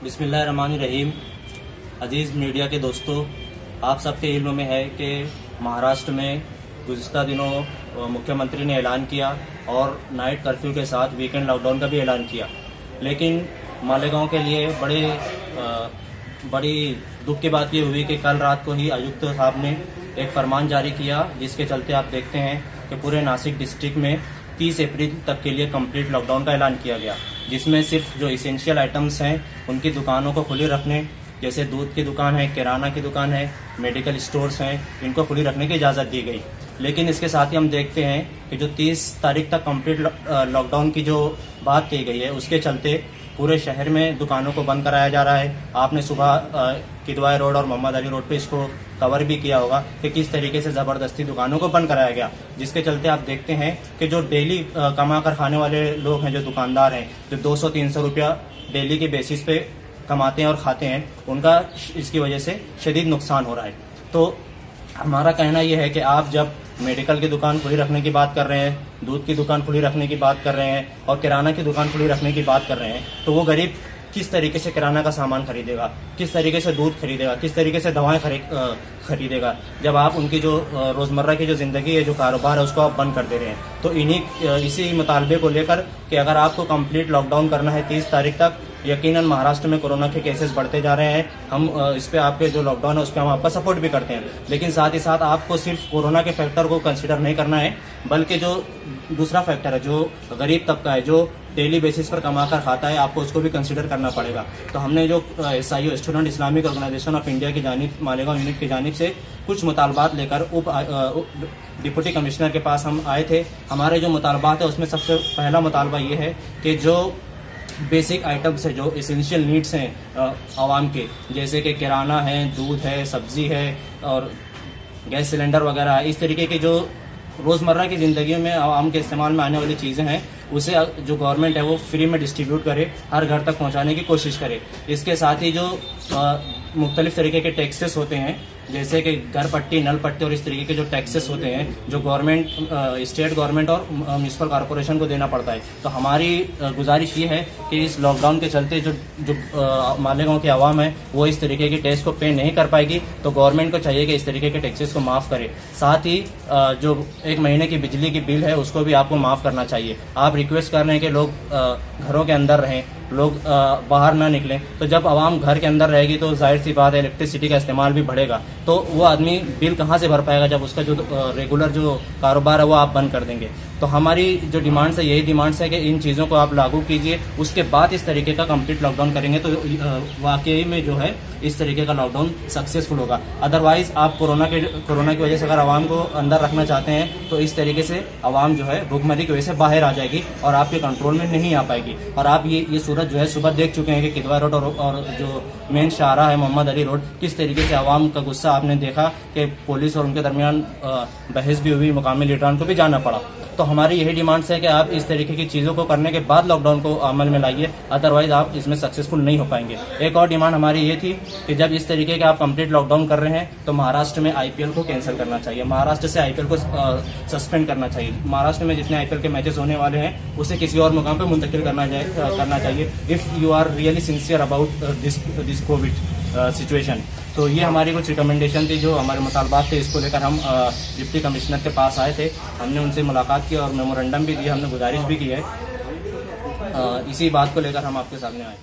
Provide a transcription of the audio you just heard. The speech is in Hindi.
बिस्मिल्लाहिर्रहमानिर्रहीम। अजीज़ मीडिया के दोस्तों, आप सबके इल्म में है कि महाराष्ट्र में गुज़िश्ता दिनों मुख्यमंत्री ने ऐलान किया और नाइट कर्फ्यू के साथ वीकेंड लॉकडाउन का भी ऐलान किया। लेकिन मालेगांव के लिए बड़ी दुख की बात ये हुई कि कल रात को ही आयुक्त साहब ने एक फरमान जारी किया, जिसके चलते आप देखते हैं कि पूरे नासिक डिस्ट्रिक्ट में 30 अप्रैल तक के लिए कंप्लीट लॉकडाउन का ऐलान किया गया, जिसमें सिर्फ जो इसेंशियल आइटम्स हैं उनकी दुकानों को खुली रखने, जैसे दूध की दुकान है, किराना की दुकान है, मेडिकल स्टोर्स हैं, इनको खुली रखने की इजाज़त दी गई। लेकिन इसके साथ ही हम देखते हैं कि जो 30 तारीख तक कंप्लीट लॉकडाउन की जो बात की गई है, उसके चलते पूरे शहर में दुकानों को बंद कराया जा रहा है। आपने सुबह किदवाई रोड और मोहम्मद अली रोड पे इसको कवर भी किया होगा कि किस तरीके से ज़बरदस्ती दुकानों को बंद कराया गया, जिसके चलते आप देखते हैं कि जो डेली कमा कर खाने वाले लोग हैं, जो दुकानदार हैं, जो 200-300 रुपया डेली के बेसिस पे कमाते हैं और खाते हैं, उनका इसकी वजह से शदीद नुकसान हो रहा है। तो हमारा कहना यह है कि आप जब मेडिकल की दुकान खुली रखने की बात कर रहे हैं, दूध की दुकान खुली रखने की बात कर रहे हैं और किराना की दुकान खुली रखने की बात कर रहे हैं, तो वो गरीब किस तरीके से किराना का सामान खरीदेगा, किस तरीके से दूध खरीदेगा, किस तरीके से दवाएं खरीदेगा, जब आप उनकी जो रोज़मर्रा की जो ज़िंदगी है, जो कारोबार है, उसको आप बंद कर दे रहे हैं। तो इसी मुतालबे को लेकर कि अगर आपको कंप्लीट लॉकडाउन करना है 30 तारीख तक, यकीनन महाराष्ट्र में कोरोना के केसेस बढ़ते जा रहे हैं। हम इस पे आपके जो लॉकडाउन है उस पर हम आपका सपोर्ट भी करते हैं, लेकिन साथ ही साथ आपको सिर्फ कोरोना के फैक्टर को कंसिडर नहीं करना है, बल्कि जो दूसरा फैक्टर है, जो गरीब तबका है, जो डेली बेसिस पर कमा कर खाता है, आपको उसको भी कंसिडर करना पड़ेगा। तो हमने जो SIO student Islamic organisation of India की जानिब मालेगांव यूनिट की जानिब से कुछ मुतालबात लेकर डिप्टी कमिश्नर के पास हम आए थे। हमारे जो मुतालबात है उसमें सबसे पहला मुतालबा ये है कि जो बेसिक आइटम्स है, जो एसेंशियल नीड्स हैं आवाम के, जैसे कि किराना है, दूध है, सब्जी है और गैस सिलेंडर वगैरह है, इस तरीके की जो रोज़मर्रा की ज़िंदगी में आवाम के इस्तेमाल में आने वाली चीज़ें हैं, उसे जो गवर्नमेंट है वो फ्री में डिस्ट्रीब्यूट करे, हर घर तक पहुंचाने की कोशिश करे। इसके साथ ही जो मुख्तलिफ तरीके के टैक्सेस होते हैं, जैसे कि घर पट्टी, नल पट्टी और इस तरीके के जो टैक्सेस होते हैं, जो गवर्नमेंट, स्टेट गवर्नमेंट और म्यूनसिपल कॉरपोरेशन को देना पड़ता है, तो हमारी गुजारिश ये है कि इस लॉकडाउन के चलते जो मालेगांव की आवाम है वो इस तरीके की टैक्स को पे नहीं कर पाएगी, तो गवर्नमेंट को चाहिए कि इस तरीके के टैक्सेस को माफ़ करे। साथ ही जो 1 महीने की बिजली की बिल है उसको भी आपको माफ़ करना चाहिए। आप रिक्वेस्ट कर रहे हैं कि लोग घरों के अंदर रहें, लोग बाहर ना निकलें, तो जब आवाम घर के अंदर रहेगी तो जाहिर सी बात है इलेक्ट्रिसिटी का इस्तेमाल भी बढ़ेगा, तो वो आदमी बिल कहाँ से भर पाएगा जब उसका जो रेगुलर जो कारोबार है वो आप बंद कर देंगे। तो हमारी जो डिमांड्स है, यही डिमांड्स है कि इन चीज़ों को आप लागू कीजिए, उसके बाद इस तरीके का कंप्लीट लॉकडाउन करेंगे तो वाकई में जो है इस तरीके का लॉकडाउन सक्सेसफुल होगा। अदरवाइज आप कोरोना की वजह से अगर आवाम को अंदर रखना चाहते हैं तो इस तरीके से आवाम जो है भूखमरी की वजह से बाहर आ जाएगी और आपके कंट्रोल में नहीं आ पाएगी। और आप ये सूरत जो है सुबह देख चुके हैं कि किदवा रोड और जो मेन शाहरा है मोहम्मद अली रोड, किस तरीके से आवाम का गुस्सा आपने देखा कि पुलिस और उनके दरमियान बहस भी हुई, मुकामी लीडरान को भी जाना पड़ा। तो हमारी यही डिमांड्स है कि आप इस तरीके की चीज़ों को करने के बाद लॉकडाउन को अमल में लाइए, अदरवाइज आप इसमें सक्सेसफुल नहीं हो पाएंगे। एक और डिमांड हमारी ये थी कि जब इस तरीके के आप कंप्लीट लॉकडाउन कर रहे हैं तो महाराष्ट्र में IPL को कैंसिल करना चाहिए, महाराष्ट्र से IPL को सस्पेंड करना चाहिए। महाराष्ट्र में जितने IPL के मैचेस होने वाले हैं उसे किसी और मुकाम पर मुंतकिल करना चाहिए, if you are really sincere about this covid situation. तो ये हमारी कुछ रिकमेंडेशन थी, जो हमारे मुतालबात थे, इसको लेकर हम डिप्टी कमिश्नर के पास आए थे। हमने उनसे मुलाकात की और मेमोरेंडम भी दिया, हमने गुजारिश भी की है। इसी बात को लेकर हम आपके सामने आए।